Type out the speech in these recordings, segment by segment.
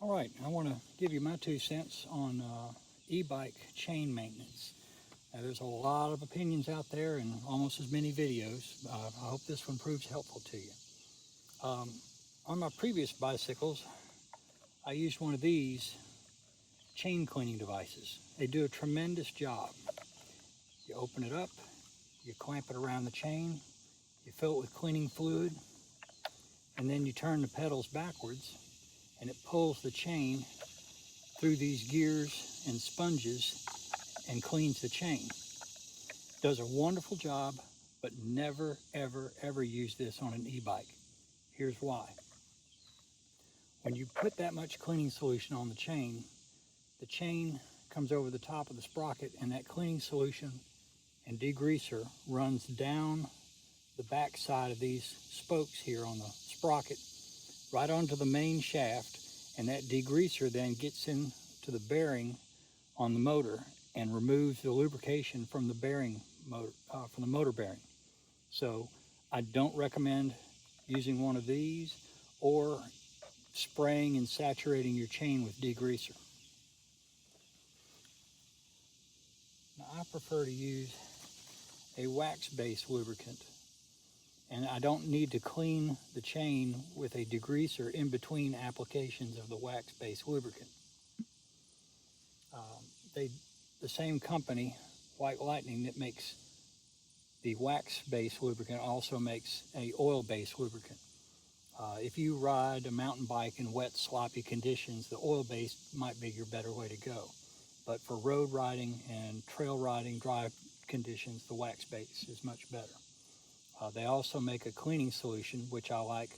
All right, I want to give you my 2 cents on e-bike chain maintenance. Now, there's a lot of opinions out there and almost as many videos. I hope this one proves helpful to you. On my previous bicycles, I used one of these chain cleaning devices. They do a tremendous job. You open it up, you clamp it around the chain, you fill it with cleaning fluid, and then you turn the pedals backwards and it pulls the chain through these gears and sponges and cleans the chain. Does a wonderful job, but never, ever, ever use this on an e-bike. Here's why. When you put that much cleaning solution on the chain comes over the top of the sprocket, and that cleaning solution and degreaser runs down the back side of these spokes here on the sprocket right onto the main shaft, and that degreaser then gets into the bearing on the motor and removes the lubrication from the bearing motor, from the motor bearing. So I don't recommend using one of these or spraying and saturating your chain with degreaser. Now, I prefer to use a wax-based lubricant, and I don't need to clean the chain with a degreaser in between applications of the wax-based lubricant. The same company, White Lightning, that makes the wax-based lubricant also makes a oil-based lubricant. If you ride a mountain bike in wet, sloppy conditions, the oil-based might be your better way to go. But for road riding and trail riding, dry conditions, the wax-based is much better. They also make a cleaning solution, which I like,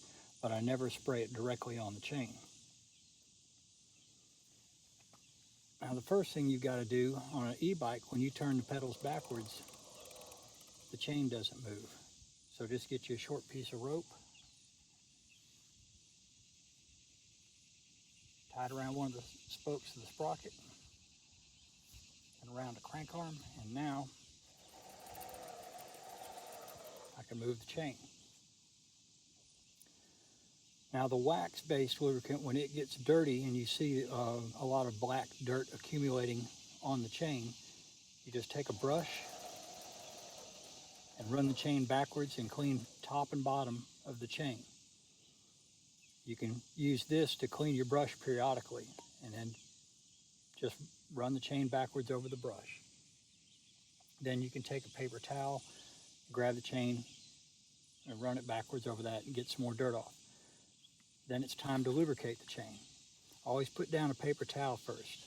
but I never spray it directly on the chain. Now, the first thing you've got to do on an e-bike, when you turn the pedals backwards, the chain doesn't move. So just get you a short piece of rope, tie it around one of the spokes of the sprocket and around the crank arm, and now I can move the chain. Now, the wax-based lubricant, when it gets dirty and you see a lot of black dirt accumulating on the chain, you just take a brush and run the chain backwards and clean top and bottom of the chain. You can use this to clean your brush periodically, and then just run the chain backwards over the brush. Then you can take a paper towel, grab the chain, and run it backwards over that and get some more dirt off. Then it's time to lubricate the chain. Always put down a paper towel first.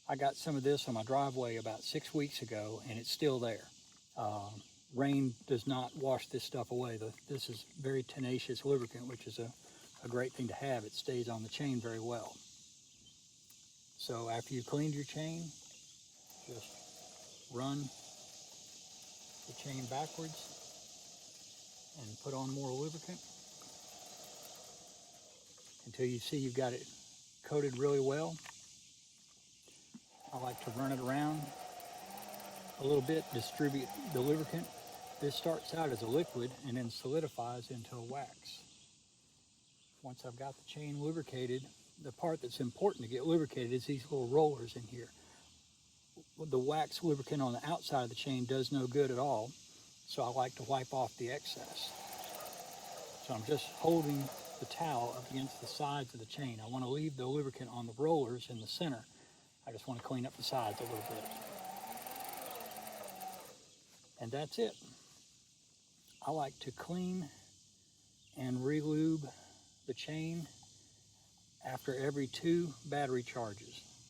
I got some of this on my driveway about 6 weeks ago, and it's still there. Rain does not wash this stuff away. This is very tenacious lubricant, which is a great thing to have. It stays on the chain very well. So after you've cleaned your chain, just run the chain backwards and put on more lubricant until you see you've got it coated really well. I like to run it around a little bit, distribute the lubricant. This starts out as a liquid and then solidifies into a wax. Once I've got the chain lubricated, the part that's important to get lubricated is these little rollers in here. The wax lubricant on the outside of the chain does no good at all, so I like to wipe off the excess. So I'm just holding the towel up against the sides of the chain. I want to leave the lubricant on the rollers in the center. I just want to clean up the sides a little bit. And that's it. I like to clean and re-lube the chain after every 2 battery charges.